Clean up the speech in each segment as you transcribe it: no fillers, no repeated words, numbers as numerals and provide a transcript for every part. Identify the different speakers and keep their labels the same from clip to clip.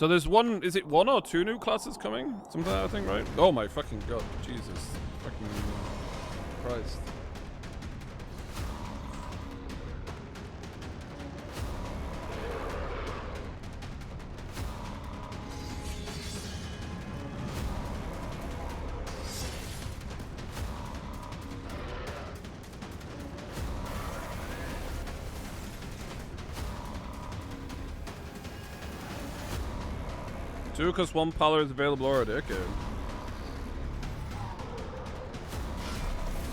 Speaker 1: So there's one, is it one or two new classes coming? Something like that, I think, right? Oh my fucking god, Jesus. Fucking Christ. Two, because one pallor is available already, okay.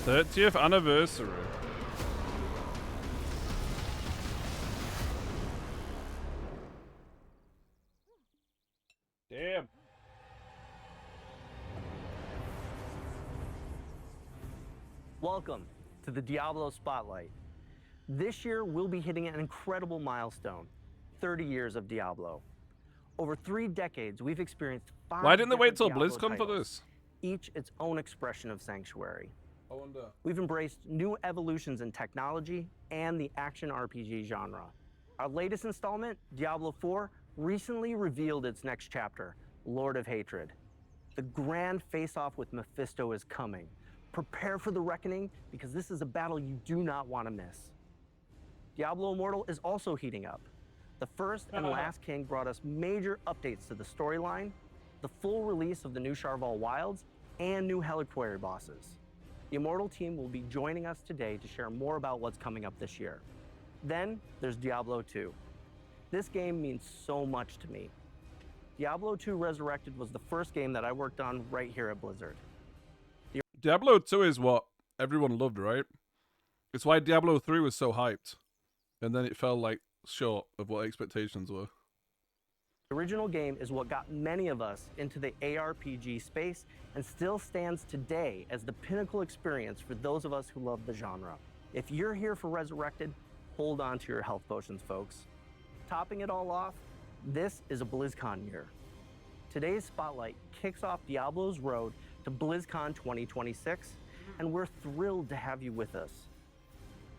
Speaker 1: 30th anniversary. Damn.
Speaker 2: Welcome to the Diablo Spotlight. This year, we'll be hitting an incredible milestone, 30 years of Diablo. Over 3 decades, we've experienced 5
Speaker 1: Why didn't they wait till
Speaker 2: different
Speaker 1: BlizzCon
Speaker 2: Diablo
Speaker 1: for
Speaker 2: titles,
Speaker 1: this?
Speaker 2: each its own expression of sanctuary.
Speaker 1: I wonder.
Speaker 2: We've embraced new evolutions in technology and the action RPG genre. Our latest installment, Diablo 4, recently revealed its next chapter, Lord of Hatred. The grand face-off with Mephisto is coming. Prepare for the reckoning, because this is a battle you do not want to miss. Diablo Immortal is also heating up. The first and last king brought us major updates to the storyline, the full release of the new Sharval Wilds, and new Heliquary bosses. The Immortal team will be joining us today to share more about what's coming up this year. Then there's Diablo 2. This game means so much to me. Diablo 2 Resurrected was the first game that I worked on right here at Blizzard.
Speaker 1: Diablo 2 is what everyone loved, right? It's why Diablo 3 was so hyped. And then it fell like short of what expectations were.
Speaker 2: The original game is what got many of us into the ARPG space and still stands today as the pinnacle experience for those of us who love the genre. If you're here for Resurrected, hold on to your health potions, folks. Topping it all off, this is a BlizzCon year. Today's Spotlight kicks off Diablo's road to BlizzCon 2026, and we're thrilled to have you with us.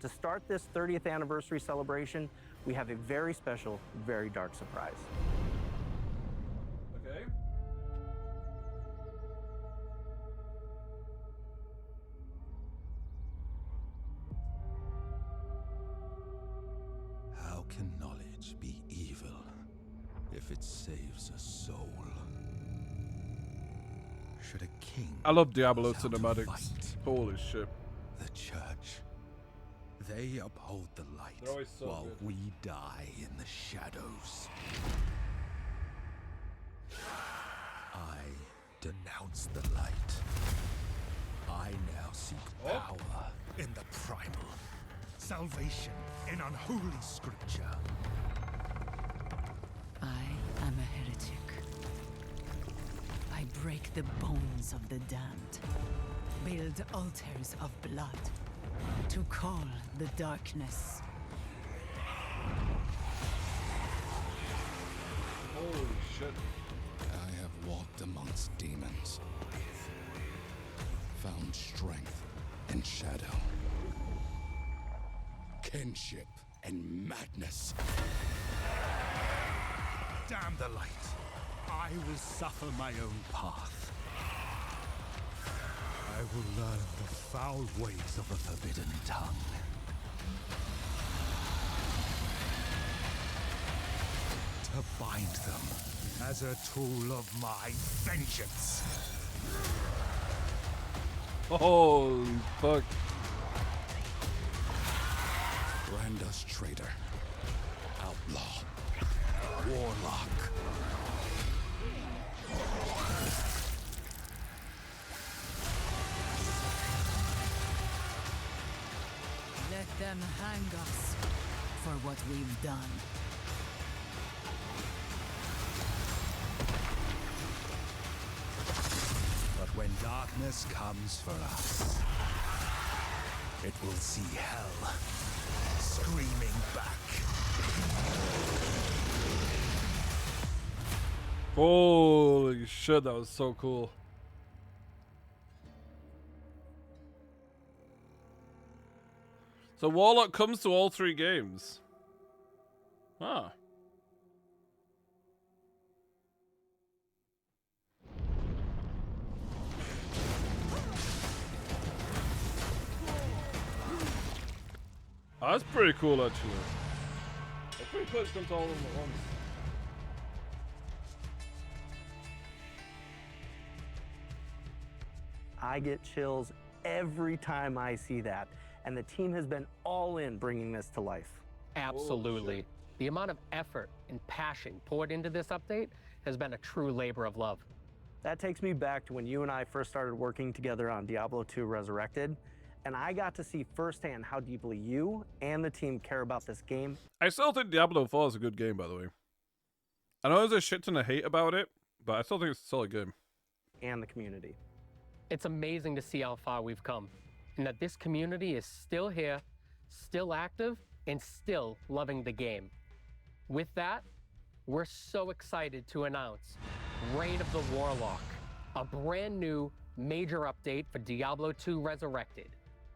Speaker 2: To start this 30th anniversary celebration, we have a very special, very dark surprise.
Speaker 1: Okay.
Speaker 3: How can knowledge be evil if it saves a soul? Should a king
Speaker 1: I love Diablo
Speaker 3: knows how to
Speaker 1: cinematics.
Speaker 3: fight,
Speaker 1: Holy shit.
Speaker 3: the church, they uphold the light
Speaker 1: They're always so
Speaker 3: while
Speaker 1: good.
Speaker 3: we die in the shadows. I denounce the light. I now seek power in the primal, salvation in unholy scripture.
Speaker 4: I am a heretic. I break the bones of the damned, build altars of blood, to call the darkness.
Speaker 1: Holy shit.
Speaker 3: I have walked amongst demons, found strength in shadow, kinship and madness. Damn the light! I will suffer my own path. I will learn the foul ways of the forbidden tongue. To bind them as a tool of my vengeance.
Speaker 1: Holy fuck.
Speaker 3: Branda's traitor, outlaw, warlock.
Speaker 4: Let them hang us for what we've done.
Speaker 3: But when darkness comes for us, it will see hell screaming back.
Speaker 1: Holy shit, that was so cool. So Warlock comes to all 3 games. Ah. Oh, that's pretty cool, actually. It's pretty cool. It's come to all of them at once.
Speaker 2: I get chills every time I see that, and the team has been all in bringing this to life.
Speaker 5: Absolutely. The amount of effort and passion poured into this update has been a true labor of love.
Speaker 2: That takes me back to when you and I first started working together on Diablo 2 Resurrected, and I got to see firsthand how deeply you and the team care about this game.
Speaker 1: I still think Diablo 4 is a good game, by the way. I know there's a shit ton of hate about it, but I still think it's a solid game.
Speaker 2: And the community.
Speaker 5: It's amazing to see how far we've come, and that this community is still here, still active, and still loving the game. With that, we're so excited to announce Reign of the Warlock, a brand new major update for Diablo 2 Resurrected.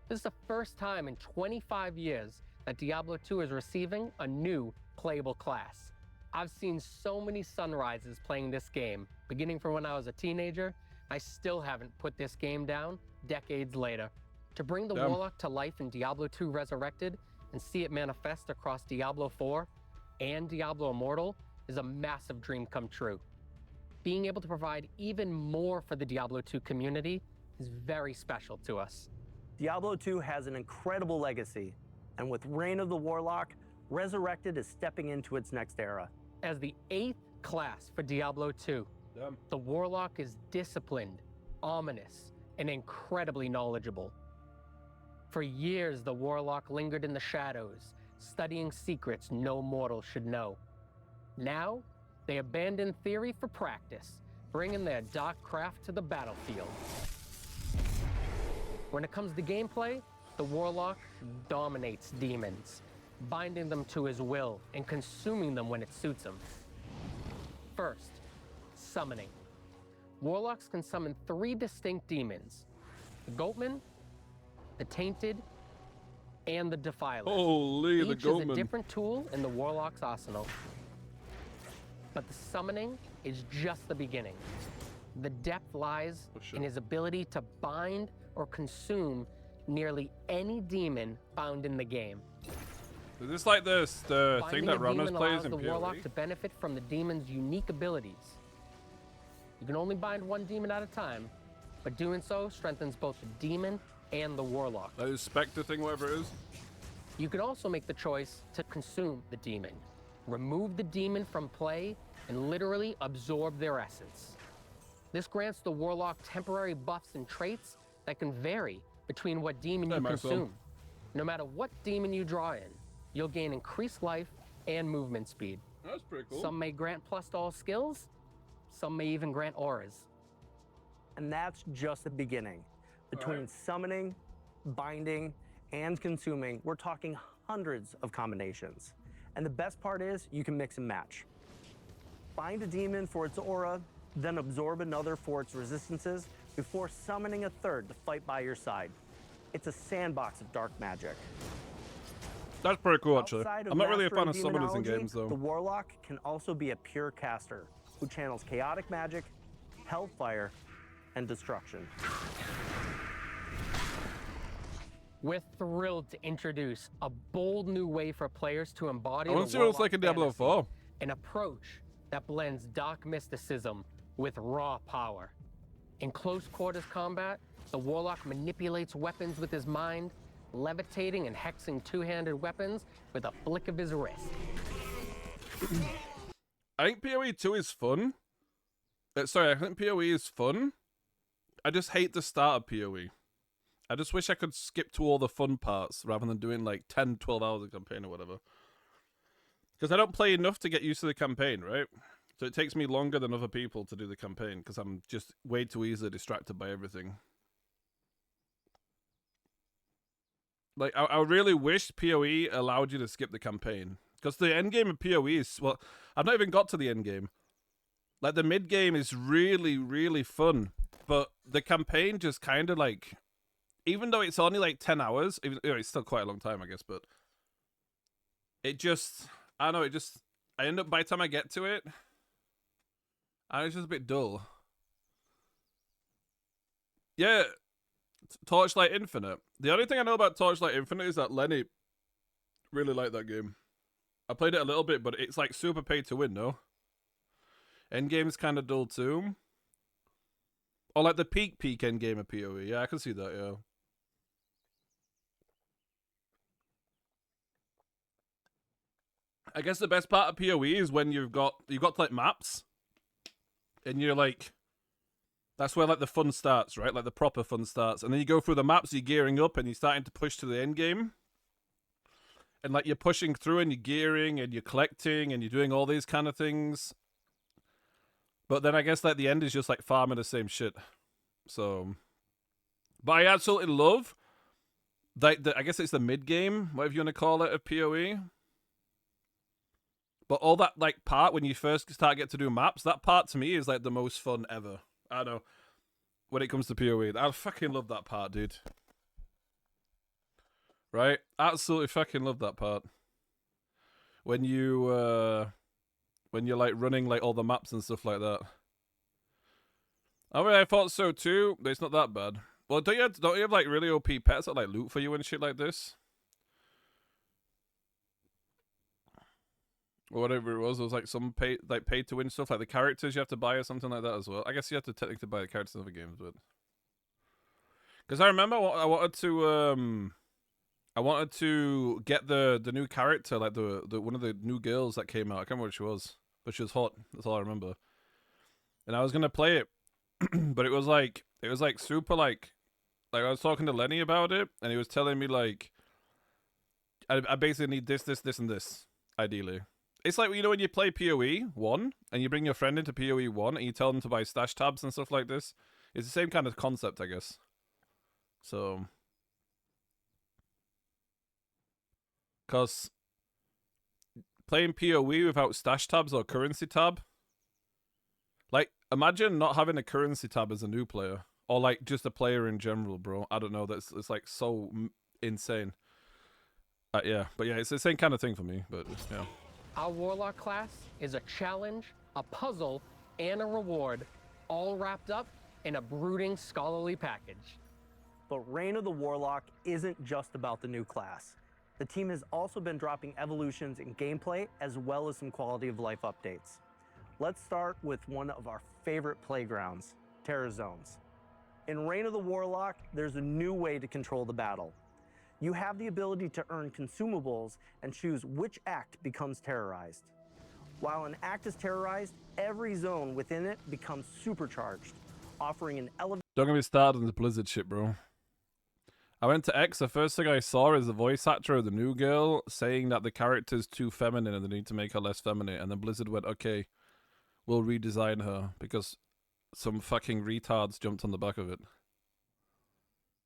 Speaker 5: This is the first time in 25 years that Diablo 2 is receiving a new playable class. I've seen so many sunrises playing this game, beginning from when I was a teenager. I still haven't put this game down decades later. To bring the Warlock to life in Diablo 2 Resurrected and see it manifest across Diablo 4 and Diablo Immortal is a massive dream come true. Being able to provide even more for the Diablo 2 community is very special to us.
Speaker 2: Diablo 2 has an incredible legacy, and with Reign of the Warlock, Resurrected is stepping into its next era.
Speaker 5: As the 8th class for Diablo 2, the Warlock is disciplined, ominous, and incredibly knowledgeable. For years, the Warlock lingered in the shadows, studying secrets no mortal should know. Now, they abandon theory for practice, bringing their dark craft to the battlefield. When it comes to gameplay, the Warlock dominates demons, binding them to his will and consuming them when it suits him. First, summoning. Warlocks can summon 3 distinct demons: the Goatman, the Tainted, and the Defiler.
Speaker 1: Holy, the
Speaker 5: Each is
Speaker 1: Goatman.
Speaker 5: a different tool in the Warlock's arsenal. But the summoning is just the beginning. The depth lies in his ability to bind or consume nearly any demon found in the game.
Speaker 1: Is this like the thing
Speaker 5: Binding
Speaker 1: that
Speaker 5: a
Speaker 1: Runners
Speaker 5: demon
Speaker 1: plays
Speaker 5: allows
Speaker 1: in
Speaker 5: the Warlock
Speaker 1: PoE?
Speaker 5: to benefit from the demon's unique abilities. You can only bind one demon at a time, but doing so strengthens both the demon and the Warlock.
Speaker 1: That Spectre thing, whatever it is.
Speaker 5: You can also make the choice to consume the demon, remove the demon from play, and literally absorb their essence. This grants the Warlock temporary buffs and traits that can vary between what demon you consume. No matter what demon you draw in, you'll gain increased life and movement speed.
Speaker 1: That's pretty cool.
Speaker 5: Some may grant plus to all skills, some may even grant auras.
Speaker 2: And that's just the beginning. Between summoning, binding, and consuming, we're talking hundreds of combinations. And the best part is you can mix and match. Bind a demon for its aura, then absorb another for its resistances before summoning a third to fight by your side. It's a sandbox of dark magic.
Speaker 1: That's pretty cool, actually.
Speaker 2: Outside of
Speaker 1: I'm not really a fan
Speaker 2: mastering
Speaker 1: of summoners in
Speaker 2: demonology,
Speaker 1: games,
Speaker 2: The
Speaker 1: though.
Speaker 2: Warlock can also be a pure caster who channels chaotic magic, hellfire, and destruction.
Speaker 5: We're thrilled to introduce a bold new way for players to embody
Speaker 1: I want to see what it's like in Diablo 4.
Speaker 5: an approach that blends dark mysticism with raw power. In close quarters combat, the Warlock manipulates weapons with his mind, levitating and hexing two-handed weapons with a flick of his wrist.
Speaker 1: I think PoE 2 is fun. Sorry, I think PoE is fun. I just hate the start of PoE. I just wish I could skip to all the fun parts rather than doing like 10, 12 hours of campaign or whatever. Because I don't play enough to get used to the campaign, right? So it takes me longer than other people to do the campaign because I'm just way too easily distracted by everything. Like, I really wish PoE allowed you to skip the campaign. Because the end game of PoE is, well, I've not even got to the end game. Like, the mid game is really, really fun. But the campaign just kind of like, even though it's only like 10 hours, even, you know, it's still quite a long time, I guess, but it just, I don't know, I end up, by the time I get to it, and it's just a bit dull. Yeah, Torchlight Infinite. The only thing I know about Torchlight Infinite is that Lenny Really like that game. I played it a little bit, but it's like super pay to win, no? Endgame's kind of dull too. Or like the peak endgame of PoE. Yeah, I can see that, yeah. I guess the best part of PoE is when you've got like maps, and you're like, that's where like the fun starts, right? Like the proper fun starts, and then you go through the maps, you're gearing up, and you're starting to push to the end game, and like you're pushing through, and you're gearing, and you're collecting, and you're doing all these kind of things. But then I guess like the end is just like farming the same shit. So, but I absolutely love like I guess it's the mid game, whatever you want to call it, of PoE. But all that like part when you first start get to do maps, that part to me is like the most fun ever. I don't know. When it comes to PoE, I fucking love that part, dude. Right? Absolutely fucking love that part. When you're like running like all the maps and stuff like that. I mean, I thought so too, but it's not that bad. Well, don't you have like really OP pets that like loot for you and shit like this? Or whatever it was like some pay to win stuff, like the characters you have to buy or something like that as well. I guess you have to technically buy the characters in other games, but because I remember I wanted to get the new character, like the one of the new girls that came out. I can't remember what she was, but she was hot. That's all I remember. And I was gonna play it, but it was like super like I was talking to Lenny about it, and he was telling me like I basically need this, and this ideally. It's like, you know, when you play PoE 1 and you bring your friend into PoE 1 and you tell them to buy stash tabs and stuff like this. It's the same kind of concept, I guess. So, because playing PoE without stash tabs or currency tab, like, imagine not having a currency tab as a new player. Or, like, just a player in general, bro. I don't know. It's like, so insane. Yeah, but yeah, it's the same kind of thing for me, but yeah.
Speaker 5: Our Warlock class is a challenge, a puzzle, and a reward, all wrapped up in a brooding scholarly package.
Speaker 2: But Reign of the Warlock isn't just about the new class. The team has also been dropping evolutions in gameplay as well as some quality of life updates. Let's start with one of our favorite playgrounds, Terror Zones. In Reign of the Warlock, there's a new way to control the battle. You have the ability to earn consumables and choose which act becomes terrorized. While an act is terrorized, every zone within it becomes supercharged, offering an elevated...
Speaker 1: Don't get me started on the Blizzard shit, bro. I went to X, the first thing I saw is the voice actor of the new girl saying that the character's too feminine and they need to make her less feminine, and then Blizzard went, okay, we'll redesign her, because some fucking retards jumped on the back of it.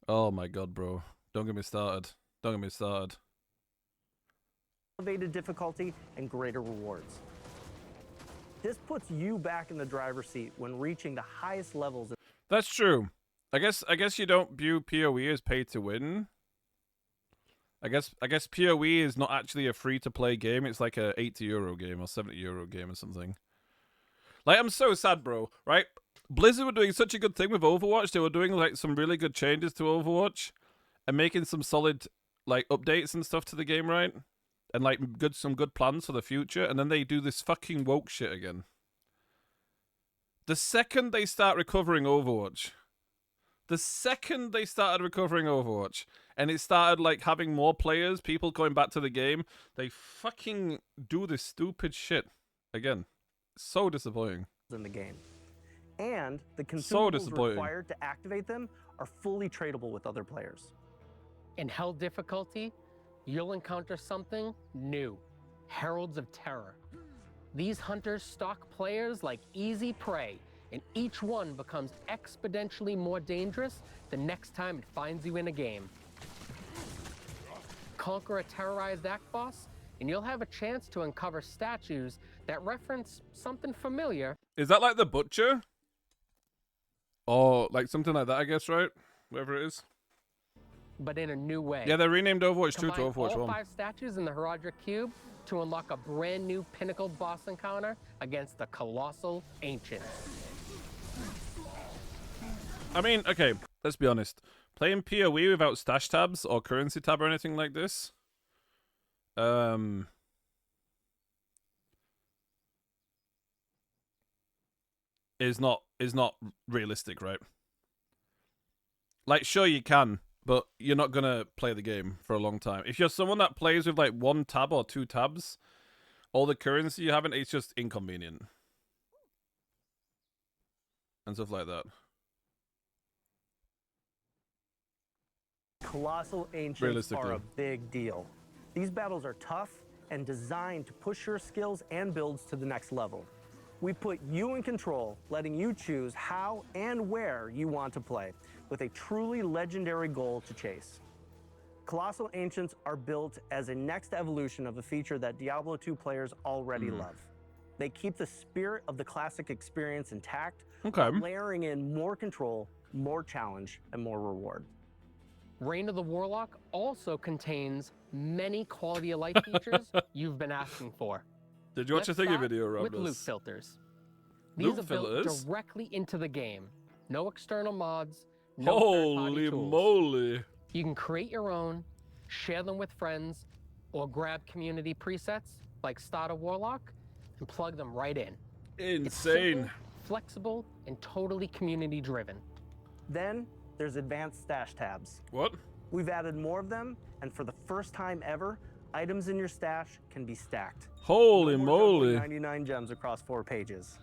Speaker 1: Oh my god, bro. Don't get me started. Don't get me started.
Speaker 2: Elevated difficulty and greater rewards. This puts you back in the driver's seat when reaching the highest levels.
Speaker 1: That's true. I guess you don't view PoE as pay to win. I guess PoE is not actually a free to play game. It's like a €80 game or €70 game or something. Like, I'm so sad, bro. Right? Blizzard were doing such a good thing with Overwatch. They were doing like some really good changes to Overwatch and making some solid like updates and stuff to the game, right? And like some good plans for the future, and then they do this fucking woke shit again. The second they start recovering Overwatch, and it started like having more players, people going back to the game, they fucking do this stupid shit again. So disappointing.
Speaker 2: In the game. And the consumables required to activate them are fully tradable with other players.
Speaker 5: In Hell difficulty, you'll encounter something new, Heralds of Terror. These hunters stalk players like easy prey, and each one becomes exponentially more dangerous the next time it finds you in a game. Conquer a terrorized act boss, and you'll have a chance to uncover statues that reference something familiar.
Speaker 1: Is that like the Butcher? Or like something like that, I guess, right? Whatever it is.
Speaker 5: But in a new way.
Speaker 1: Yeah, they renamed Overwatch 2 to
Speaker 5: Combine
Speaker 1: Overwatch 1.
Speaker 5: all 5 statues in the Herodric Cube to unlock a brand new pinnacle boss encounter against the Colossal Ancients.
Speaker 1: I mean, okay, let's be honest. Playing PoE without stash tabs or currency tab or anything like this, is not realistic, right? Like, sure you can, but you're not gonna play the game for a long time. If you're someone that plays with like 1 tab or 2 tabs, all the currency you haven't, it's just inconvenient and stuff like that.
Speaker 2: Colossal Ancients are a big deal. These battles are tough and designed to push your skills and builds to the next level. We put you in control, letting you choose how and where you want to play, with a truly legendary goal to chase. Colossal Ancients are built as a next evolution of a feature that Diablo 2 players already love. They keep the spirit of the classic experience intact, while layering in more control, more challenge, and more reward.
Speaker 5: Reign of the Warlock also contains many quality of life features you've been asking for.
Speaker 1: Did you watch a thingy video, Rob?
Speaker 5: With loot filters. These are built directly into the game. No external mods, no
Speaker 1: Holy
Speaker 5: tools.
Speaker 1: moly.
Speaker 5: You can create your own, share them with friends, or grab community presets like Starter Warlock and plug them right in.
Speaker 1: Insane.
Speaker 5: It's simple, flexible, and totally community driven.
Speaker 2: Then there's advanced stash tabs.
Speaker 1: What?
Speaker 2: We've added more of them, and for the first time ever, items in your stash can be stacked.
Speaker 1: Holy moly.
Speaker 2: 99 gems across 4 pages.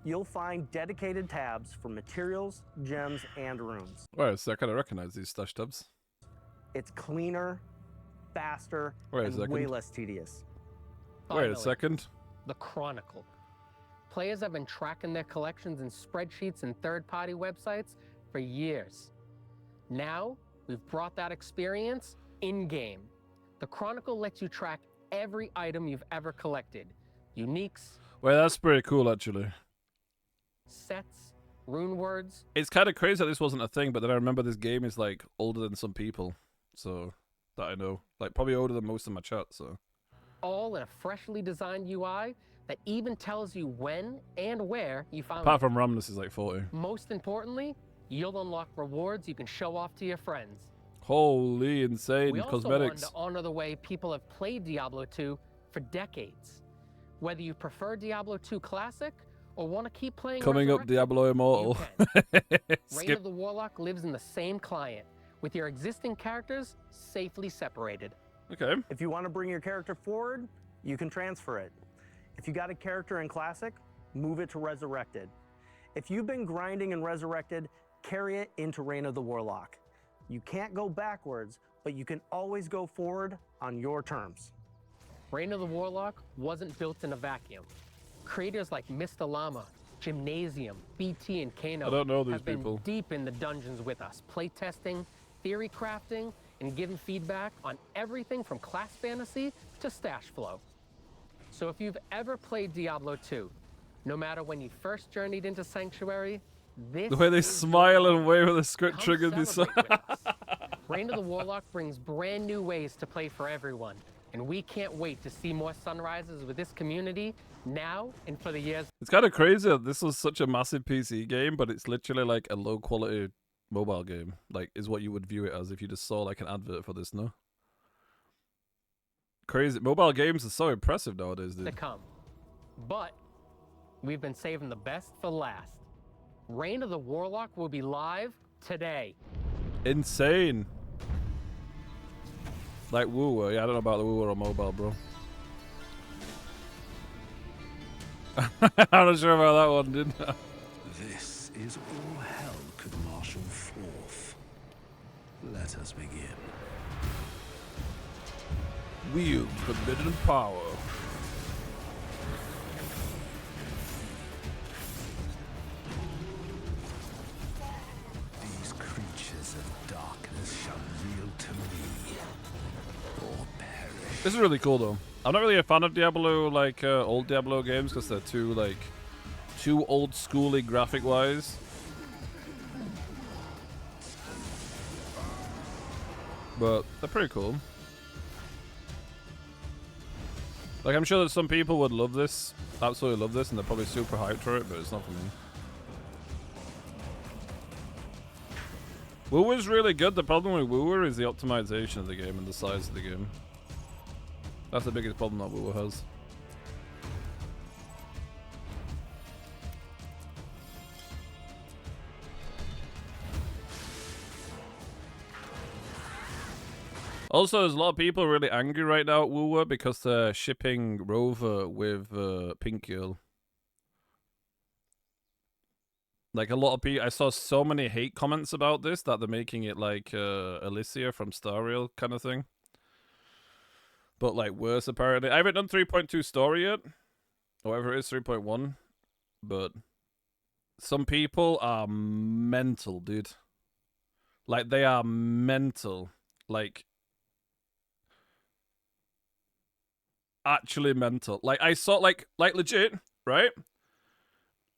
Speaker 2: You'll find dedicated tabs for materials, gems, and runes.
Speaker 1: Wait a second, I recognize these stash tabs.
Speaker 2: It's cleaner, faster, and way less tedious.
Speaker 5: Finally,
Speaker 1: wait a second.
Speaker 5: The Chronicle. Players have been tracking their collections in spreadsheets and third-party websites for years. Now, we've brought that experience in-game. The Chronicle lets you track every item you've ever collected. Uniques.
Speaker 1: Wait, that's pretty cool, actually.
Speaker 5: Sets, rune words.
Speaker 1: It's kind of crazy that this wasn't a thing, but then I remember this game is like older than some people, so that I know. Like probably older than most of my chat, so.
Speaker 5: All in a freshly designed UI that even tells you when and where you found
Speaker 1: Apart
Speaker 5: them.
Speaker 1: from Ramnus is like 40.
Speaker 5: Most importantly, you'll unlock rewards you can show off to your friends.
Speaker 1: Holy insane
Speaker 5: We also
Speaker 1: cosmetics.
Speaker 5: wanted to honor the way people have played Diablo 2 for decades. Whether you prefer Diablo 2 Classic or want to keep playing
Speaker 1: Coming up,
Speaker 5: Resurrected,
Speaker 1: Diablo Immortal.
Speaker 5: Reign of the Warlock lives in the same client, with your existing characters safely separated.
Speaker 1: Okay.
Speaker 2: If you want to bring your character forward, you can transfer it. If you got a character in Classic, move it to Resurrected. If you've been grinding in Resurrected, carry it into Reign of the Warlock. You can't go backwards, but you can always go forward on your terms.
Speaker 5: Reign of the Warlock wasn't built in a vacuum. Creators like Mr. Llama, Gymnasium, BT, and Kano
Speaker 1: I don't know these
Speaker 5: have been
Speaker 1: people.
Speaker 5: deep in the dungeons with us, playtesting, theory crafting, and giving feedback on everything from class fantasy to stash flow. So if you've ever played Diablo 2, no matter when you first journeyed into Sanctuary, this
Speaker 1: The way they
Speaker 5: is
Speaker 1: smile
Speaker 5: your
Speaker 1: and wave at the script
Speaker 5: Come
Speaker 1: triggered me so.
Speaker 5: celebrate with us. Reign of the Warlock brings brand new ways to play for everyone, and we can't wait to see more sunrises with this community now and for the years.
Speaker 1: It's kind of crazy that this was such a massive PC game, but it's literally like a low quality mobile game. Like, is what you would view it as if you just saw like an advert for this, no? Crazy. Mobile games are so impressive nowadays,
Speaker 5: to
Speaker 1: dude.
Speaker 5: come. But we've been saving the best for last. Reign of the Warlock will be live today.
Speaker 1: Insane. Like Wooer. Yeah, I don't know about the Wooer on mobile, bro. I'm not sure about that one, dude.
Speaker 6: This is all hell could marshal forth. Let us begin.
Speaker 1: Wield forbidden power.
Speaker 6: These creatures of darkness shall yield to me, or perish.
Speaker 1: This is really cool, though. I'm not really a fan of Diablo, like old Diablo games, because they're too old schooly graphic wise. But they're pretty cool. Like, I'm sure that some people would love this, absolutely love this, and they're probably super hyped for it, but it's not for me. Wooer's really good. The problem with Wooer is the optimization of the game and the size of the game. That's the biggest problem that WoW has. Also, there's a lot of people really angry right now at WoW because they're shipping Rover with Pink Girl. Like, a lot of people, I saw so many hate comments about this that they're making it like Alicia from Star Rail kind of thing. But like worse apparently. I haven't done 3.2 story yet. Or whatever it is, 3.1. But some people are mental, dude. Like, they are mental. Like, actually mental. Like, I saw, like legit, right?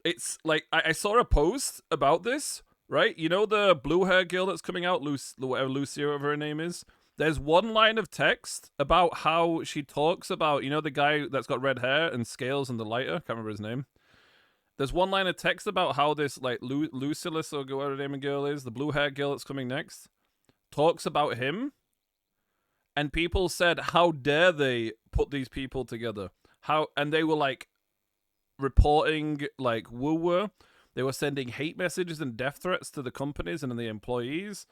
Speaker 1: It's like, I saw a post about this, right? You know the blue hair girl that's coming out, whatever Lucy or whatever her name is? There's one line of text about how she talks about, you know, the guy that's got red hair and scales and the lighter? Can't remember his name. There's one line of text about how this, like, Lucilus or whatever her name and girl is, the blue hair girl that's coming next, talks about him. And people said, how dare they put these people together? And they were, like, reporting, like, woo-woo. They were sending hate messages and death threats to the companies and the employees.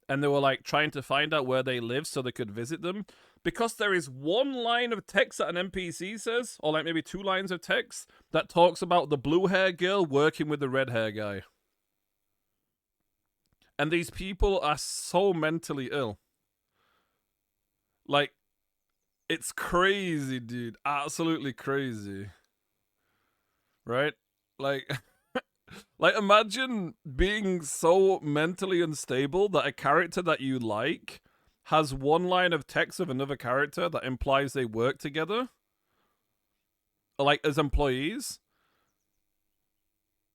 Speaker 1: And they were, like, trying to find out where they live so they could visit them. Because there is one line of text that an NPC says, or, like, maybe 2 lines of text, that talks about the blue hair girl working with the red hair guy. And these people are so mentally ill. Like, it's crazy, dude. Absolutely crazy. Right? Like, like, imagine being so mentally unstable that a character that you like has one line of text of another character that implies they work together. Like, as employees.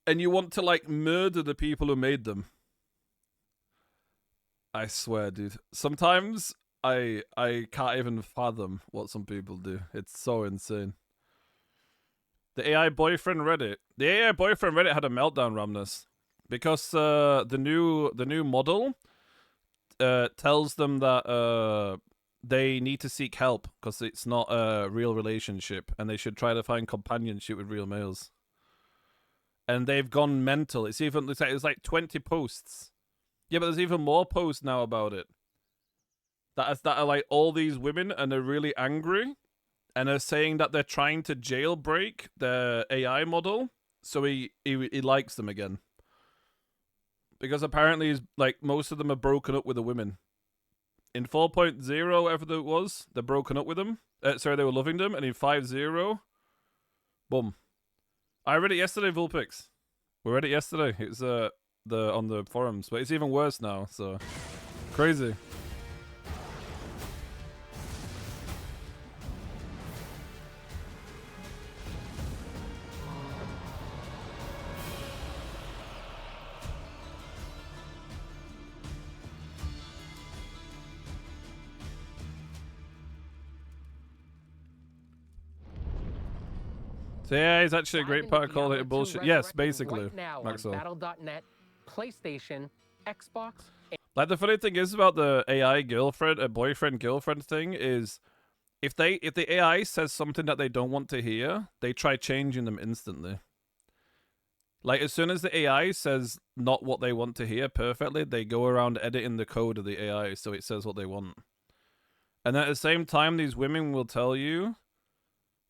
Speaker 1: And you want to, like, murder the people who made them. I swear, dude. Sometimes I can't even fathom what some people do. It's so insane. The AI boyfriend Reddit. The AI boyfriend Reddit had a meltdown, Ramnus, because the new model tells them that they need to seek help because it's not a real relationship, and they should try to find companionship with real males. And they've gone mental. It's like 20 posts. Yeah, but there's even more posts now about it. That are like all these women, and they're really angry, and they're saying that they're trying to jailbreak the AI model so he likes them again. Because apparently, like, most of them are broken up with the women. In 4.0, whatever it was, they're broken up with them. Sorry, they were loving them, and in 5.0, boom. I read it yesterday, Vulpix. We read it yesterday. It was on the forums, but it's even worse now. So crazy. So yeah, it's actually a great part of Call It bullshit. Yes, basically.
Speaker 5: Right now on Battle.net, PlayStation, Xbox.
Speaker 1: Like, the funny thing is about the AI boyfriend girlfriend thing is, if the AI says something that they don't want to hear, they try changing them instantly. Like, as soon as the AI says not what they want to hear perfectly, they go around editing the code of the AI so it says what they want. And at the same time, these women will tell you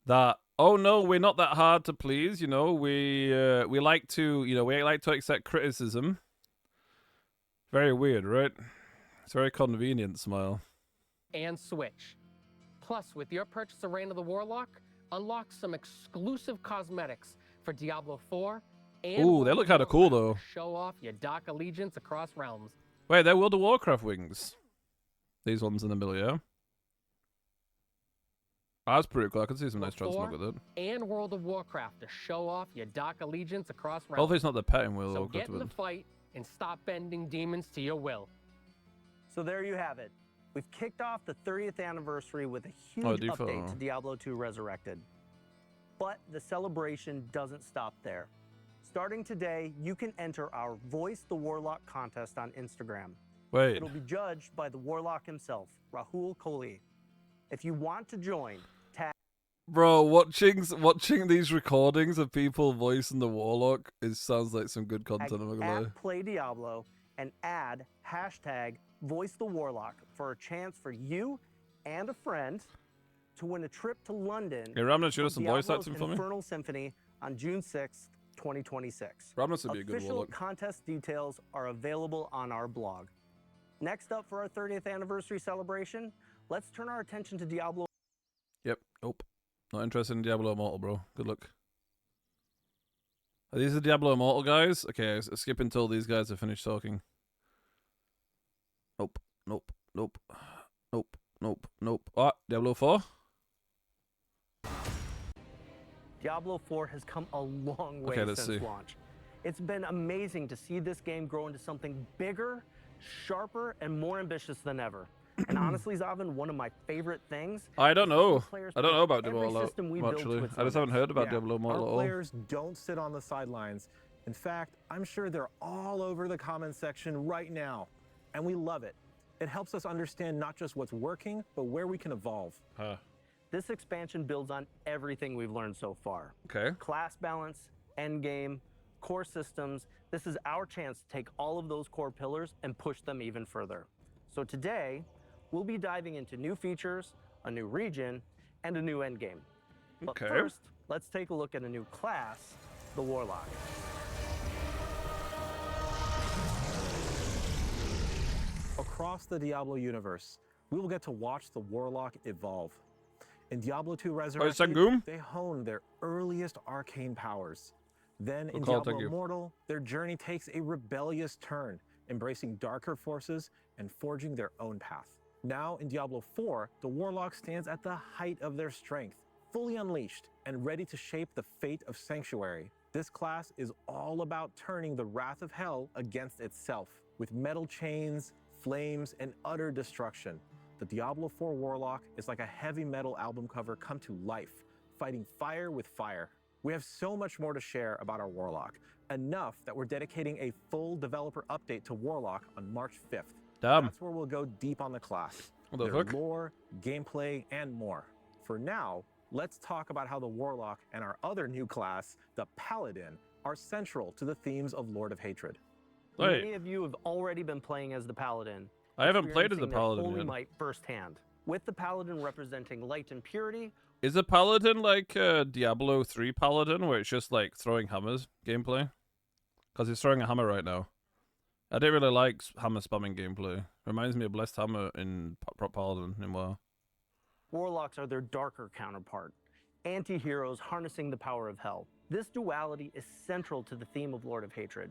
Speaker 1: that, oh no, we're not that hard to please, you know, we like to accept criticism. Very weird, right? It's very convenient, smile.
Speaker 5: And Switch. Plus, with your purchase of Reign of the Warlock, unlock some exclusive cosmetics for Diablo 4 and
Speaker 1: Ooh, they look kind of cool though.
Speaker 5: Show off your dark allegiance across realms.
Speaker 1: Wait, they're World of Warcraft wings. These ones in the middle, yeah. That's pretty cool. I can see some nice transmog with it.
Speaker 5: And World of Warcraft to show off your dark allegiance across realms.
Speaker 1: Hopefully it's not the pet in World of
Speaker 5: So
Speaker 1: Warcraft.
Speaker 5: get in the fight and stop bending demons to your will.
Speaker 2: So there you have it. We've kicked off the 30th anniversary with a huge update to Diablo 2 Resurrected. But the celebration doesn't stop there. Starting today, you can enter our Voice the Warlock contest on Instagram.
Speaker 1: Wait.
Speaker 2: It'll be judged by the Warlock himself, Rahul Kohli. If you want to join, tag
Speaker 1: Bro, watching these recordings of people voicing the Warlock sounds like some good content, I'm not gonna lie.
Speaker 2: at Play Diablo and add hashtag Voice the Warlock for a chance for you and a friend to win a trip to London.
Speaker 1: Hey, Ramna, shoot us
Speaker 2: for
Speaker 1: some voice
Speaker 2: Diablo's
Speaker 1: acting for me.
Speaker 2: Infernal Symphony on June 6th, 2026.
Speaker 1: Ramnas would be a good
Speaker 2: Official
Speaker 1: Warlock.
Speaker 2: contest details are available on our blog. Next up for our 30th anniversary celebration, let's turn our attention to Diablo.
Speaker 1: Yep, nope. Not interested in Diablo Immortal, bro. Good luck. Are these the Diablo Immortal guys? Okay, skip until these guys have finished talking. Nope, nope, nope, nope, nope, nope. What? Diablo 4?
Speaker 2: Diablo 4 has come a long way
Speaker 1: Okay, let's
Speaker 2: since
Speaker 1: see.
Speaker 2: launch. It's been amazing to see this game grow into something bigger, sharper, and more ambitious than ever. And honestly, Zavin, one of my favorite things.
Speaker 1: I don't know.
Speaker 2: players
Speaker 1: I don't know about
Speaker 2: push
Speaker 1: Diablo
Speaker 2: every
Speaker 1: Immortal,
Speaker 2: system we build to
Speaker 1: actually.
Speaker 2: its
Speaker 1: I just haven't heard about
Speaker 7: Yeah,
Speaker 1: Diablo Immortal
Speaker 7: our
Speaker 1: at all.
Speaker 7: players don't sit on the sidelines. In fact, I'm sure they're all over the comments section right now. And we love it. It helps us understand not just what's working, but where we can evolve.
Speaker 1: Huh.
Speaker 2: This expansion builds on everything we've learned so far.
Speaker 1: Okay.
Speaker 2: Class balance, endgame, core systems. This is our chance to take all of those core pillars and push them even further. So today, we'll be diving into new features, a new region, and a new endgame. But
Speaker 1: Okay.
Speaker 2: first, let's take a look at a new class, the Warlock.
Speaker 7: Across the Diablo universe, we will get to watch the Warlock evolve. In Diablo 2 Resurrected,
Speaker 1: Sangoom?
Speaker 7: they hone their earliest arcane powers. Then in
Speaker 1: Good call,
Speaker 7: Diablo
Speaker 1: thank you.
Speaker 7: Immortal, their journey takes a rebellious turn, embracing darker forces and forging their own path. Now in Diablo 4, the Warlock stands at the height of their strength, fully unleashed and ready to shape the fate of Sanctuary. This class is all about turning the wrath of hell against itself, with metal chains, flames, and utter destruction. The Diablo 4 Warlock is like a heavy metal album cover come to life, fighting fire with fire. We have so much more to share about our Warlock, enough that we're dedicating a full developer update to Warlock on March 5th.
Speaker 1: Damn.
Speaker 7: That's where we'll go deep on the class,
Speaker 1: What the
Speaker 7: their
Speaker 1: fuck?
Speaker 7: lore, gameplay, and more. For now, let's talk about how the Warlock and our other new class, the Paladin, are central to the themes of Lord of Hatred.
Speaker 1: Wait.
Speaker 2: Many of you have already been playing as the Paladin.
Speaker 1: I haven't played as the
Speaker 2: experiencing their
Speaker 1: Paladin
Speaker 2: holy
Speaker 1: yet.
Speaker 2: might firsthand, with the Paladin representing light and purity.
Speaker 1: Is a Paladin like Diablo 3 Paladin, where it's just like throwing hammers gameplay? Because he's throwing a hammer right now. I didn't really like hammer spamming gameplay. Reminds me of Blessed Hammer in Paladin in WoW.
Speaker 2: Warlocks are their darker counterpart, anti-heroes harnessing the power of hell. This duality is central to the theme of Lord of Hatred.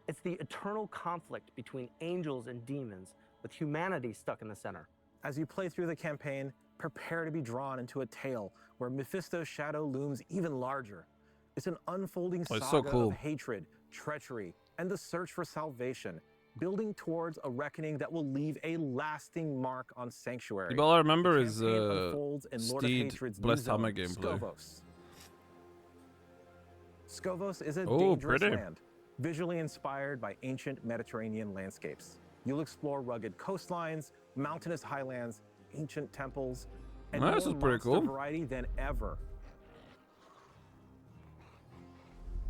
Speaker 2: It's the eternal conflict between angels and demons, with humanity stuck in the center.
Speaker 7: As you play through the campaign, prepare to be drawn into a tale where Mephisto's shadow looms even larger. It's an unfolding
Speaker 1: Oh, it's
Speaker 7: saga
Speaker 1: so cool.
Speaker 7: of hatred, treachery, and the search for salvation, building towards a reckoning that will leave a lasting mark on Sanctuary.
Speaker 1: But all I remember
Speaker 7: The
Speaker 1: is
Speaker 7: campaign unfolds in Lord of
Speaker 1: Steed
Speaker 7: Hatred's new
Speaker 1: Blessed
Speaker 7: zone,
Speaker 1: Hammer gameplay.
Speaker 7: Scovos. Scovos is a
Speaker 1: Oh,
Speaker 7: dangerous
Speaker 1: pretty.
Speaker 7: land, visually inspired by ancient Mediterranean landscapes. You'll explore rugged coastlines, mountainous highlands, ancient temples, and
Speaker 1: Oh,
Speaker 7: more
Speaker 1: this is pretty
Speaker 7: monster
Speaker 1: cool.
Speaker 7: variety than ever.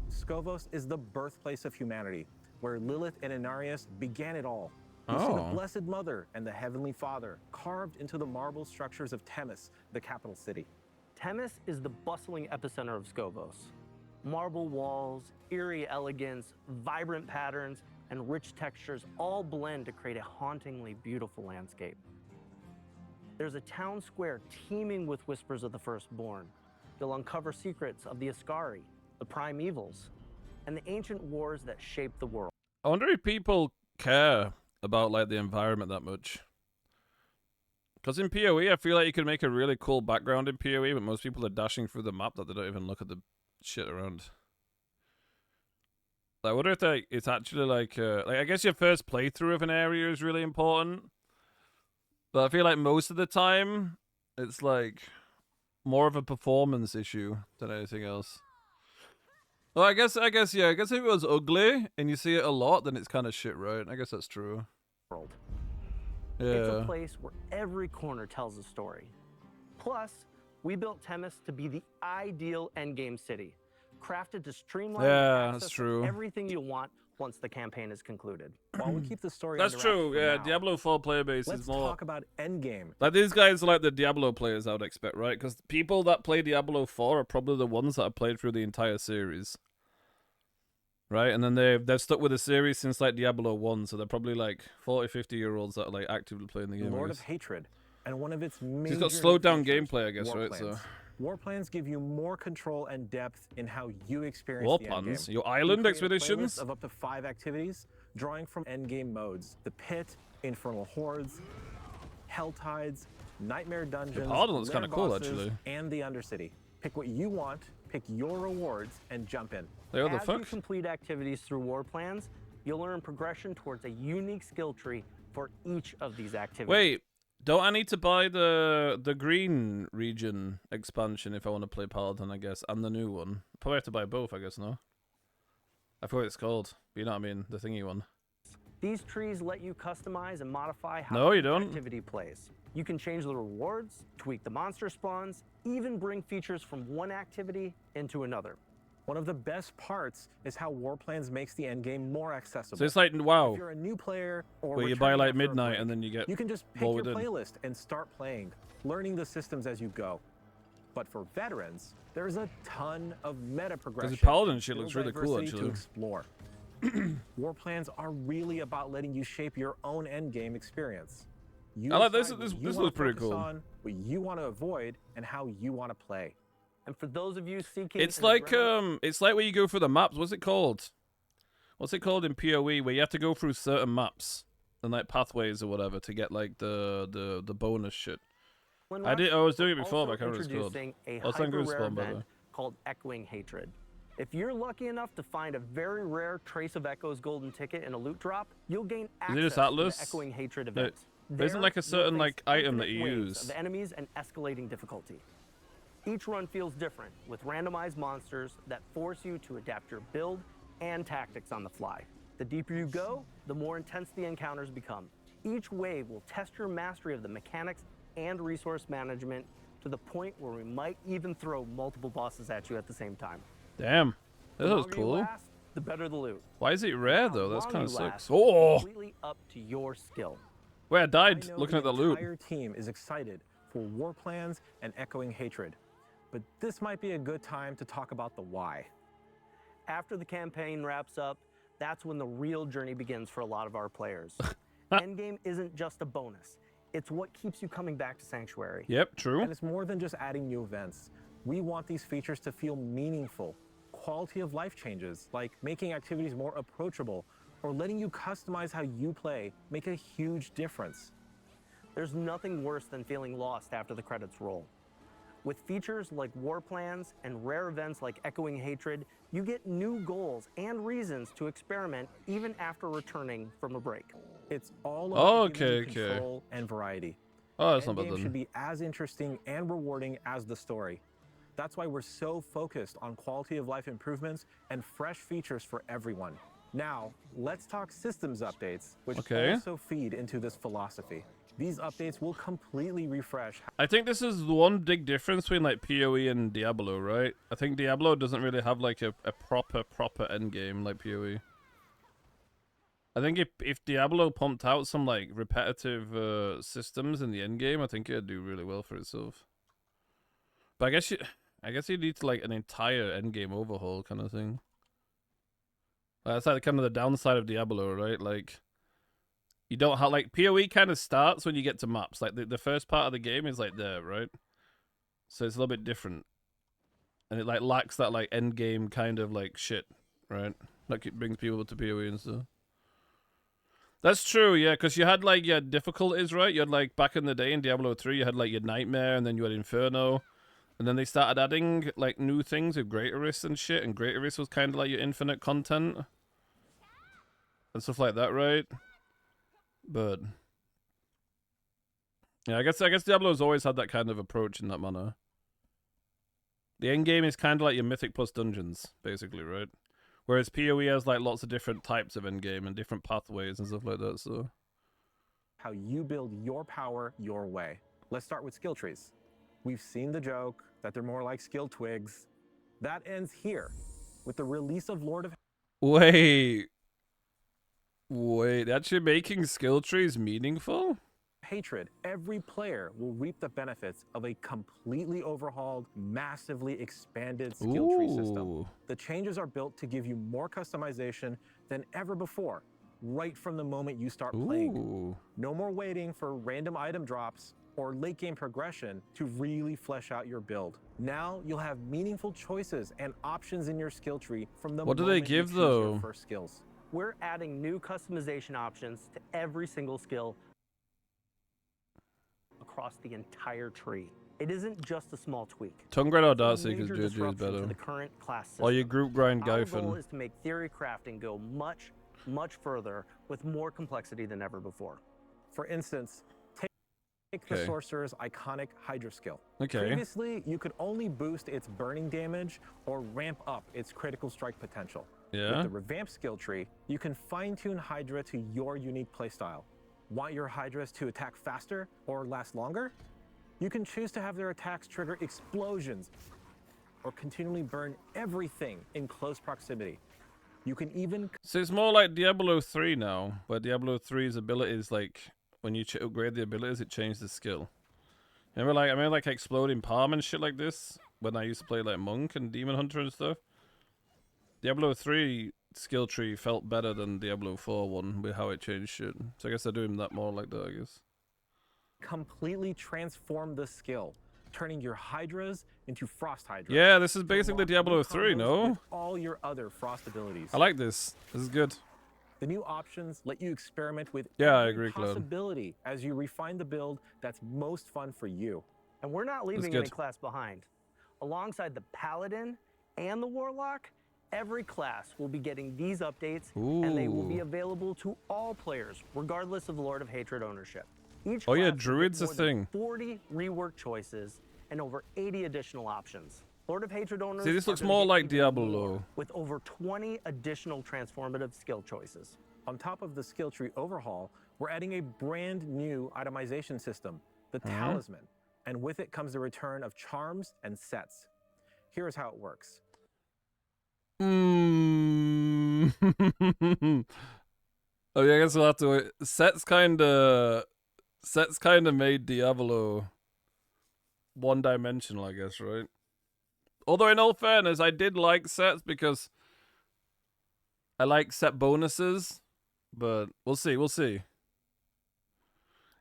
Speaker 7: Scovos is the birthplace of humanity, where Lilith and Inarius began it all. You see the
Speaker 1: Oh.
Speaker 7: Blessed Mother and the Heavenly Father carved into the marble structures of Themis, the capital city.
Speaker 2: Themis is the bustling epicenter of Scovos. Marble walls, eerie elegance, vibrant patterns, and rich textures all blend to create a hauntingly beautiful landscape. There's a town square teeming with whispers of the firstborn. You'll uncover secrets of the Ascari, the primevals, and the ancient wars that shaped the world.
Speaker 1: I wonder if people care about like the environment that much. Because in PoE, I feel like you can make a really cool background in PoE, but most people are dashing through the map that they don't even look at the shit around. I wonder if it's actually like I guess your first playthrough of an area is really important, but I feel like most of the time it's like more of a performance issue than anything else. Well, I guess yeah. I guess if it was ugly and you see it a lot, then it's kind of shit, right? I guess that's true.
Speaker 2: It's a
Speaker 1: Yeah.
Speaker 2: place where every corner tells a story. Plus, we built Temis to be the ideal endgame city, crafted to streamline
Speaker 1: Yeah,
Speaker 2: the
Speaker 1: that's
Speaker 2: access
Speaker 1: true.
Speaker 2: of everything you want once the campaign is concluded.
Speaker 7: While we keep the story
Speaker 1: That's
Speaker 7: under wraps
Speaker 1: true.
Speaker 7: for
Speaker 1: Yeah,
Speaker 7: now,
Speaker 1: Diablo 4 player base
Speaker 7: let's
Speaker 1: is more
Speaker 7: talk about endgame.
Speaker 1: like these guys are like the Diablo players I would expect, right? Because people that play Diablo 4 are probably the ones that have played through the entire series, right? And then they've stuck with the series since like Diablo 1, so they're probably like 40, 50-year-olds that are like actively playing the game.
Speaker 7: Lord
Speaker 1: I
Speaker 7: of
Speaker 1: guess.
Speaker 7: Hatred, and one of its major
Speaker 1: It's got slowed down
Speaker 7: features,
Speaker 1: gameplay, I guess,
Speaker 7: war
Speaker 1: right?
Speaker 7: plans.
Speaker 1: So
Speaker 7: War plans give you more control and depth in how you experience
Speaker 1: war
Speaker 7: the
Speaker 1: plans,
Speaker 7: endgame.
Speaker 1: your
Speaker 7: We
Speaker 1: island
Speaker 7: create a
Speaker 1: expeditions.
Speaker 7: playlist of up to 5 activities, drawing from endgame modes: the Pit, Infernal Hordes, Hell Tides, Nightmare Dungeons,
Speaker 1: Paladin looks
Speaker 7: Lair
Speaker 1: kinda cool,
Speaker 7: bosses,
Speaker 1: actually.
Speaker 7: and the Undercity. Pick what you want, pick your rewards, and jump in.
Speaker 1: Like, what the
Speaker 2: As you
Speaker 1: fuck?
Speaker 2: complete activities through war plans, you'll earn progression towards a unique skill tree for each of these activities.
Speaker 1: Wait, don't I need to buy the green region expansion if I want to play Paladin, I guess, and the new one? Probably have to buy both, I guess, no? I forgot what it's called. But you know what I mean? The thingy one.
Speaker 2: These trees let you customize and modify how
Speaker 1: No, you
Speaker 2: each
Speaker 1: don't.
Speaker 2: activity plays. You can change the rewards, tweak the monster spawns, even bring features from one activity into another.
Speaker 7: One of the best parts is how War Plans makes the endgame more accessible.
Speaker 1: So it's like, wow,
Speaker 7: If you're a new player or
Speaker 1: where you buy
Speaker 7: returning
Speaker 1: like
Speaker 7: after a
Speaker 1: midnight
Speaker 7: break,
Speaker 1: and then you get
Speaker 7: you can just pick
Speaker 1: roll
Speaker 7: your
Speaker 1: within.
Speaker 7: playlist and start playing, learning the systems as you go. But for veterans, there's a ton of meta progression.
Speaker 1: Paladin
Speaker 7: and
Speaker 1: shit looks
Speaker 7: skill
Speaker 1: really cool,
Speaker 7: diversity
Speaker 1: actually.
Speaker 7: To explore. War plans are really about letting you shape your own endgame experience. You
Speaker 1: I like this.
Speaker 7: decide
Speaker 1: This
Speaker 7: what you
Speaker 1: looks
Speaker 7: wanna
Speaker 1: pretty
Speaker 7: focus
Speaker 1: cool.
Speaker 7: on, what you want to avoid, and how you want to play.
Speaker 2: And for those of you seeking
Speaker 1: It's
Speaker 2: an
Speaker 1: like
Speaker 2: adrenaline-
Speaker 1: it's like where you go through the maps. What's it called? What's it called in PoE where you have to go through certain maps and like pathways or whatever to get like the bonus shit. I was doing it before, but I can't remember what it's called.
Speaker 2: introducing a
Speaker 1: Oh, it's on
Speaker 2: hyper-rare
Speaker 1: Goosebump, by the
Speaker 2: event
Speaker 1: way.
Speaker 2: called Echoing Hatred. If you're lucky enough to find a very rare Trace of Echoes golden ticket in a loot drop, you'll gain
Speaker 1: Is
Speaker 2: access
Speaker 1: it just
Speaker 2: to
Speaker 1: Atlas?
Speaker 2: the Echoing Hatred
Speaker 1: No,
Speaker 2: event.
Speaker 1: there isn't
Speaker 2: There,
Speaker 1: like a
Speaker 2: you'll
Speaker 1: certain
Speaker 2: face
Speaker 1: like item that
Speaker 2: infinite
Speaker 1: you
Speaker 2: waves
Speaker 1: use.
Speaker 2: of enemies and escalating difficulty. Each run feels different, with randomized monsters that force you to adapt your build and tactics on the fly. The deeper you go, the more intense the encounters become. Each wave will test your mastery of the mechanics and resource management to the point where we might even throw multiple bosses at you at the same time.
Speaker 1: Damn,
Speaker 2: The
Speaker 1: that was
Speaker 2: longer you
Speaker 1: cool.
Speaker 2: last, the better the loot.
Speaker 1: Why is it rare
Speaker 2: How
Speaker 1: though? That's
Speaker 2: long
Speaker 1: kind of
Speaker 2: you
Speaker 1: sucks.
Speaker 2: last
Speaker 1: Oh,
Speaker 2: is completely up to your skill.
Speaker 1: wait, I
Speaker 7: I
Speaker 1: died
Speaker 7: know
Speaker 1: looking at the loot.
Speaker 7: entire team is excited for War Plans and Echoing Hatred. But this might be a good time to talk about the why.
Speaker 2: After the campaign wraps up, that's when the real journey begins for a lot of our players. Endgame isn't just a bonus. It's what keeps you coming back to Sanctuary.
Speaker 1: Yep, true.
Speaker 7: And it's more than just adding new events. We want these features to feel meaningful. Quality of life changes, like making activities more approachable or letting you customize how you play, make a huge difference.
Speaker 2: There's nothing worse than feeling lost after the credits roll. With features like war plans and rare events like Echoing Hatred, you get new goals and reasons to experiment even after returning from a break.
Speaker 7: It's all about
Speaker 1: Okay,
Speaker 7: giving you
Speaker 1: okay.
Speaker 7: control and variety.
Speaker 1: Oh, that's not bad
Speaker 7: Endgame should
Speaker 1: then.
Speaker 7: be as interesting and rewarding as the story. That's why we're so focused on quality of life improvements and fresh features for everyone. Now, let's talk systems updates, which
Speaker 1: Okay.
Speaker 7: also feed into this philosophy. These updates will completely refresh
Speaker 1: I think this is the one big difference between like PoE and Diablo, right? I think Diablo doesn't really have like a proper endgame like PoE. I think if Diablo pumped out some like repetitive systems in the endgame, I think it'd do really well for itself. But I guess you need to like an entire endgame overhaul kind of thing. That's like kind of the downside of Diablo, right? Like you don't have like PoE kind of starts when you get to maps. Like the first part of the game is like there, right? So it's a little bit different, and it like lacks that like end game kind of like shit, right? Like it brings people to PoE and stuff. That's true, yeah, because you had like your difficulties, right? You had like back in the day in Diablo 3, you had like your Nightmare, and then you had Inferno, and then they started adding like new things with Greaterist and shit, and Greaterist was kind of like your infinite content and stuff like that, right? But yeah, I guess Diablo's always had that kind of approach in that manner. The end game is kind of like your Mythic plus dungeons, basically, right? Whereas PoE has like lots of different types of end game and different pathways and stuff like that. So
Speaker 7: how you build your power your way. Let's start with skill trees. We've seen the joke that they're more like skill twigs. That ends here with the release of Lord of
Speaker 1: Wait, actually making skill trees meaningful?
Speaker 7: Hatred. Every player will reap the benefits of a completely overhauled, massively expanded skill tree system.
Speaker 1: Ooh.
Speaker 7: The changes are built to give you more customization than ever before, right from the moment you start playing.
Speaker 1: Ooh.
Speaker 7: No more waiting for random item drops or late game progression to really flesh out your build. Now you'll have meaningful choices and options in your skill tree from the
Speaker 1: What do they
Speaker 7: moment you
Speaker 1: give,
Speaker 7: choose your
Speaker 1: though?
Speaker 7: first skills.
Speaker 2: We're adding new customization options to every single skill across the entire tree. It isn't just a small tweak.
Speaker 1: Tongue grind or
Speaker 2: It's a
Speaker 1: dart seekers
Speaker 2: major
Speaker 1: JJ is
Speaker 2: disruption to
Speaker 1: better.
Speaker 2: the current class system.
Speaker 1: Or you group grind
Speaker 2: Our goal
Speaker 1: Gyphon.
Speaker 2: is to make theory crafting go much, much further with more complexity than ever before.
Speaker 7: For instance, take
Speaker 1: Okay.
Speaker 7: the Sorcerer's iconic Hydra skill.
Speaker 1: Okay.
Speaker 7: Previously, you could only boost its burning damage or ramp up its critical strike potential.
Speaker 1: Yeah.
Speaker 7: With the revamped skill tree, you can fine-tune Hydra to your unique playstyle. Want your Hydras to attack faster or last longer? You can choose to have their attacks trigger explosions or continually burn everything in close proximity. You can even
Speaker 1: So it's more like Diablo 3 now, where Diablo 3's abilities, like, when you upgrade the abilities, it changes the skill. Remember like exploding palm and shit like this when I used to play like Monk and Demon Hunter and stuff? Diablo 3 skill tree felt better than Diablo 4 one with how it changed shit. So I guess they're doing that more like that, I guess.
Speaker 7: completely transform the skill, turning your Hydras into Frost Hydras.
Speaker 1: Yeah, this is
Speaker 7: to
Speaker 1: basically
Speaker 7: unlock
Speaker 1: Diablo
Speaker 7: new
Speaker 1: 3,
Speaker 7: combos
Speaker 1: no?
Speaker 7: with all your other Frost abilities.
Speaker 1: I like this. This is good.
Speaker 7: The new options let you experiment with
Speaker 1: Yeah, I
Speaker 7: every
Speaker 1: agree, Claude.
Speaker 7: possibility as you refine the build that's most fun for you.
Speaker 2: And we're not leaving
Speaker 1: good.
Speaker 2: any class behind. Alongside the Paladin and the Warlock, every class will be getting these updates, and they will be
Speaker 1: Ooh.
Speaker 2: available to all players, regardless of Lord of Hatred ownership. Each
Speaker 1: Oh yeah,
Speaker 2: class will get
Speaker 1: Druid's a
Speaker 2: more than
Speaker 1: thing.
Speaker 2: 40 rework choices and over 80 additional options. Lord of Hatred owners.
Speaker 1: See, this
Speaker 2: are
Speaker 1: looks
Speaker 2: gonna
Speaker 1: more
Speaker 2: get
Speaker 1: like
Speaker 2: even
Speaker 1: Diablo.
Speaker 2: more, with over 20 additional transformative skill choices.
Speaker 7: On top of the skill tree overhaul, we're adding a brand new itemization system, the Talisman. And with it comes the return of charms and sets. Here's how it works.
Speaker 1: Mm. Oh yeah, I guess we'll have to wait. Sets kinda made Diablo one-dimensional, I guess, right? Although in all fairness, I did like sets because I like set bonuses, but we'll see, we'll see.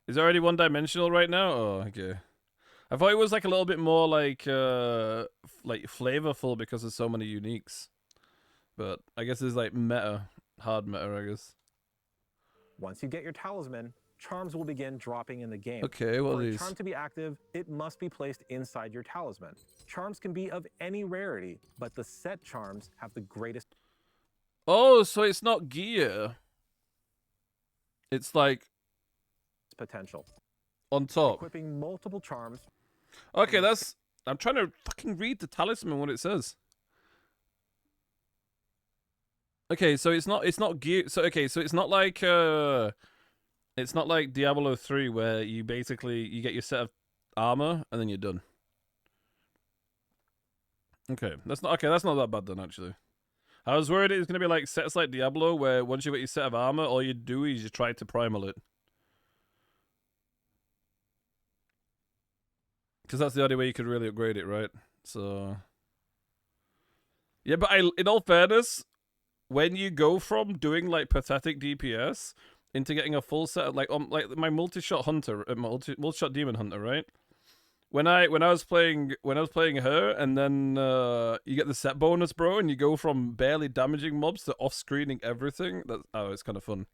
Speaker 1: Is it already one-dimensional right now? Oh, okay. I thought it was like a little bit more like flavorful because there's so many uniques. But I guess it's like meta, hard meta, I guess.
Speaker 7: Once you get your Talisman, charms will begin dropping in the game.
Speaker 1: Okay, what
Speaker 7: For
Speaker 1: are
Speaker 7: a
Speaker 1: these?
Speaker 7: charm to be active, it must be placed inside your Talisman. Charms can be of any rarity, but the set charms have the greatest
Speaker 1: Oh, so it's not gear. It's like
Speaker 7: potential.
Speaker 1: on top.
Speaker 7: Equipping multiple charms.
Speaker 1: Okay, that's... I'm trying to fucking read the talisman, what it says. Okay, so it's not gear... So, okay, so it's not like Diablo 3 where you basically... You get your set of armor and then you're done. Okay, that's not that bad then, actually. I was worried it was going to be like sets like Diablo where once you get your set of armor, all you do is you try to primal it. Because that's the only way you could really upgrade it, right? So... Yeah, but in all fairness, when you go from doing like pathetic DPS into getting a full set of like my multi-shot hunter, multi-shot demon hunter, right? When I was playing her, and then you get the set bonus, bro, and you go from barely damaging mobs to off-screening everything. It's kind of fun.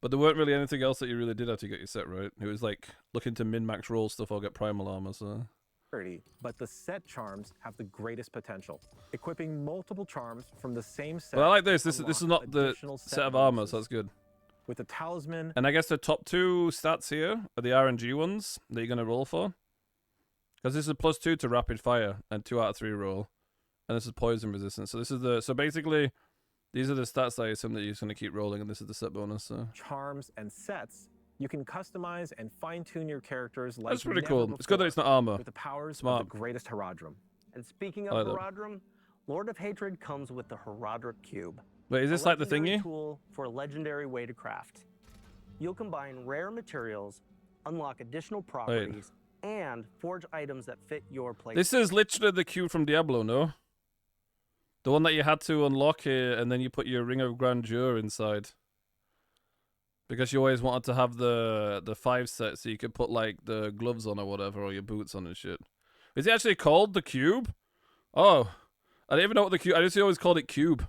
Speaker 1: But there weren't really anything else that you really did after you get your set, right? It was like looking to min-max roll stuff or get primal armor, so...
Speaker 7: But the set charms have the greatest potential. Equipping multiple charms from the same set.
Speaker 1: Well, I like this. This is not the
Speaker 7: additional
Speaker 1: set of armor,
Speaker 7: bonuses.
Speaker 1: so that's good.
Speaker 7: With the Talisman,
Speaker 1: And I guess the top two stats here are the RNG ones that you're going to roll for. Because this is +2 to rapid fire and 2 out of 3 roll. And this is poison resistance. So this is so basically, these are the stats that I assume that you're just going to keep rolling, and this is the set bonus. So.
Speaker 7: charms, and sets You can customize and fine-tune your characters like
Speaker 1: That's pretty
Speaker 7: never
Speaker 1: cool. It's good that
Speaker 7: before
Speaker 1: it's not armor.
Speaker 7: with the powers
Speaker 1: Smart.
Speaker 7: of the greatest Herodrum.
Speaker 2: And speaking
Speaker 1: I
Speaker 2: of
Speaker 1: like that.
Speaker 2: Herodrum, Lord of Hatred comes with the Herodric Cube.
Speaker 1: Wait, is this
Speaker 2: a
Speaker 1: like the
Speaker 2: legendary
Speaker 1: thingy?
Speaker 2: tool for a legendary way to craft. You'll combine rare materials, unlock additional properties, and forge items that fit your plate.
Speaker 1: This is literally the cube from Diablo, no? The one that you had to unlock here, and then you put your Ring of Grandeur inside. Because you always wanted to have the 5 set, so you could put like the gloves on or whatever, or your boots on and shit. Is it actually called the cube? Oh, I didn't even know what the cube. I just always called it cube.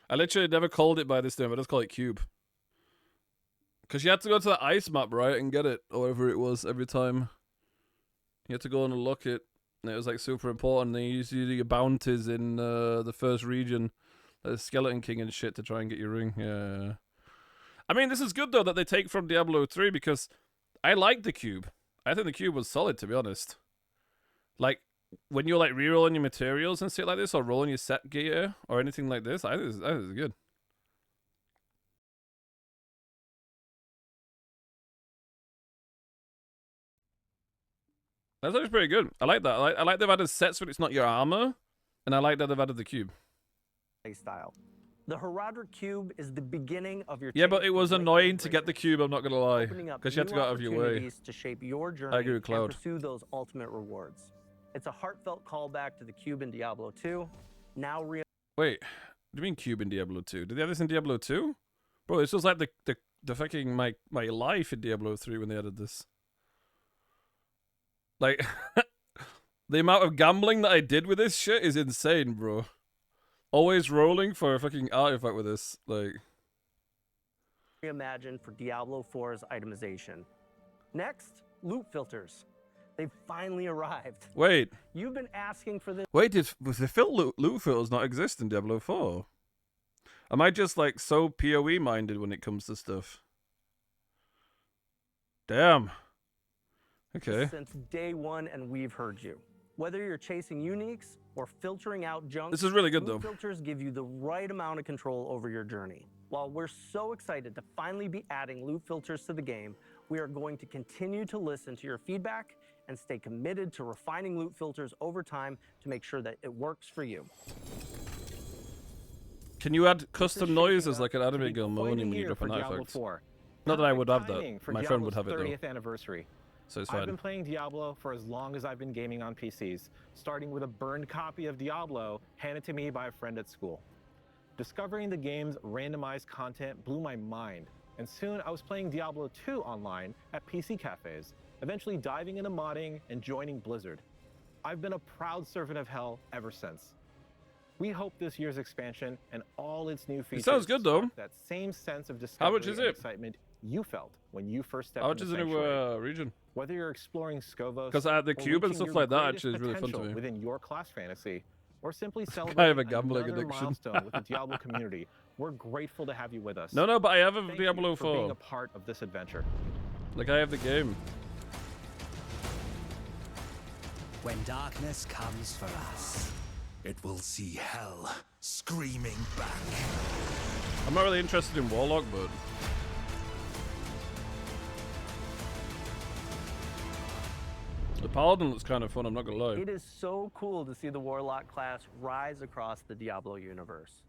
Speaker 1: I literally never called it by this name. I just call it cube. Because you had to go to the ice map, right, and get it, or whatever it was every time. You had to go and unlock it, and it was like super important. They used to do your bounties in the first region, the Skeleton King and shit, to try and get your ring. Yeah. I mean, this is good though that they take from Diablo 3 because I like the cube. I think the cube was solid, to be honest. Like when you're like rerolling your materials and shit like this, or rolling your set gear or anything like this, I think this is good. That's actually pretty good. I like that. I like they've added sets when it's not your armor, and I like that they've added the cube.
Speaker 2: Style. The Herodric Cube is the beginning of your.
Speaker 1: Yeah, but it
Speaker 2: chase
Speaker 1: was
Speaker 2: for
Speaker 1: annoying
Speaker 2: greatness,
Speaker 1: to get the cube. I'm not gonna lie,
Speaker 2: opening up
Speaker 1: because you had to
Speaker 2: new
Speaker 1: go out of your way.
Speaker 2: opportunities to shape your journey
Speaker 1: I agree with Cloud.
Speaker 2: and pursue those ultimate rewards. It's a heartfelt callback to the cube in Diablo 2. Now
Speaker 1: Wait, what do you mean cube in Diablo 2? Did they have this in Diablo 2? Bro, this was like the fucking my life in Diablo 3 when they added this. Like, the amount of gambling that I did with this shit is insane, bro. Always rolling for a fucking artifact with this, like.
Speaker 2: reimagined for Diablo 4's itemization. Next, loot filters. They've finally arrived.
Speaker 1: Wait,
Speaker 2: You've been asking for this.
Speaker 1: wait, was the loot filters not exist in Diablo 4? Am I just like so PoE minded when it comes to stuff? Damn. Okay.
Speaker 2: Since day one, and we've heard you. Whether you're chasing uniques or filtering out junk,
Speaker 1: This is really good,
Speaker 2: loot
Speaker 1: though.
Speaker 2: filters give you the right amount of control over your journey. While we're so excited to finally be adding loot filters to the game, we are going to continue to listen to your feedback and stay committed to refining loot filters over time to make sure that it works for you.
Speaker 1: Can you add custom
Speaker 7: shaping
Speaker 1: noises
Speaker 7: up
Speaker 1: like an
Speaker 7: to
Speaker 1: anime
Speaker 7: be
Speaker 1: girl
Speaker 7: quite a
Speaker 1: moaning when you
Speaker 7: year
Speaker 1: drop
Speaker 7: for
Speaker 1: an
Speaker 7: Diablo
Speaker 1: artifact?
Speaker 7: 4.
Speaker 1: Not that I would have
Speaker 7: Timing
Speaker 1: that.
Speaker 7: for
Speaker 1: My friend would
Speaker 7: Diablo's
Speaker 1: have it though.
Speaker 7: 30th anniversary.
Speaker 1: So it's
Speaker 7: I've been
Speaker 1: fine.
Speaker 7: playing Diablo for as long as I've been gaming on PCs, starting with a burned copy of Diablo handed to me by a friend at school. Discovering the game's randomized content blew my mind, and soon I was playing Diablo 2 online at PC cafes, eventually diving into modding and joining Blizzard. I've been a proud servant of hell ever since. We hope this year's expansion and all its new features
Speaker 1: sounds good, though.
Speaker 7: spark that same sense of
Speaker 1: How
Speaker 7: discovery
Speaker 1: much is
Speaker 7: and
Speaker 1: it?
Speaker 7: excitement you felt when you first stepped
Speaker 1: How much
Speaker 7: into
Speaker 1: is the new
Speaker 7: Sanctuary.
Speaker 1: region?
Speaker 7: Whether you're exploring Scovos,
Speaker 1: 'Cause the
Speaker 7: or
Speaker 1: cube and
Speaker 7: reaching
Speaker 1: stuff
Speaker 7: your
Speaker 1: like that
Speaker 7: greatest
Speaker 1: actually is really fun to
Speaker 7: potential
Speaker 1: me.
Speaker 7: within your class fantasy, or simply
Speaker 1: I
Speaker 7: celebrating
Speaker 1: have a gambling
Speaker 7: another
Speaker 1: addiction.
Speaker 7: milestone with the Diablo community, we're grateful to have you with us.
Speaker 1: No, but I have a
Speaker 7: Thank
Speaker 1: Diablo
Speaker 7: you for being
Speaker 1: 4.
Speaker 7: a part of this adventure.
Speaker 1: Like, I have the game.
Speaker 3: When darkness comes for us, it will see hell screaming back.
Speaker 1: I'm not really interested in Warlock, but... The Paladin looks kind of fun, I'm not gonna lie.
Speaker 2: It is so cool to see the Warlock class rise across the Diablo universe.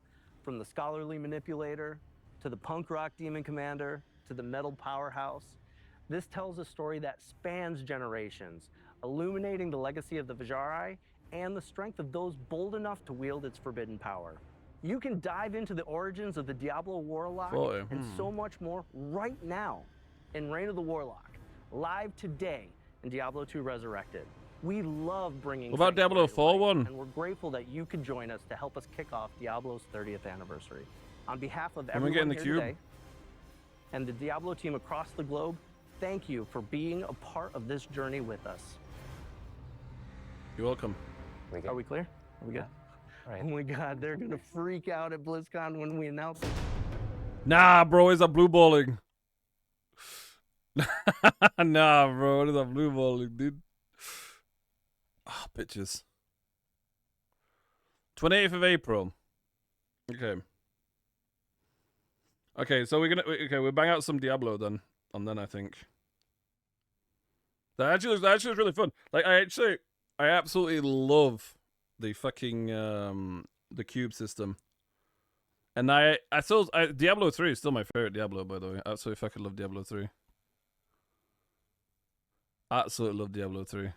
Speaker 2: From the scholarly manipulator, to the punk rock demon commander, to the metal powerhouse. This tells a story that spans generations, illuminating the legacy of the Vajari and the strength of those bold enough to wield its forbidden power. You can dive into the origins of the Diablo Warlock
Speaker 1: Boy,
Speaker 2: and so much more right now in Reign of the Warlock, live today in Diablo 2 Resurrected. We love bringing
Speaker 1: What about Diablo
Speaker 2: Sanctuary to
Speaker 1: 4
Speaker 2: life,
Speaker 1: one?
Speaker 2: and we're grateful that you could join us to help us kick off Diablo's 30th anniversary. On behalf of
Speaker 1: When we get in
Speaker 2: everyone
Speaker 1: the
Speaker 2: here
Speaker 1: cube?
Speaker 2: today and the Diablo team across the globe, thank you for being a part of this journey with us.
Speaker 1: You're welcome.
Speaker 2: Are we clear? Are we good?
Speaker 5: All right.
Speaker 2: Oh my God, they're gonna freak out at BlizzCon when we announce it.
Speaker 1: Nah, bro, is that blue balling? Nah, bro, what is that blue balling, dude? Ah, bitches. 28th of April. Okay. Okay, so we'll bang out some Diablo then. and then I think that actually looks really fun. Like I absolutely love the fucking the cube system. And Diablo 3 is still my favorite Diablo, by the way. Absolutely fucking love Diablo 3. Absolutely love Diablo 3.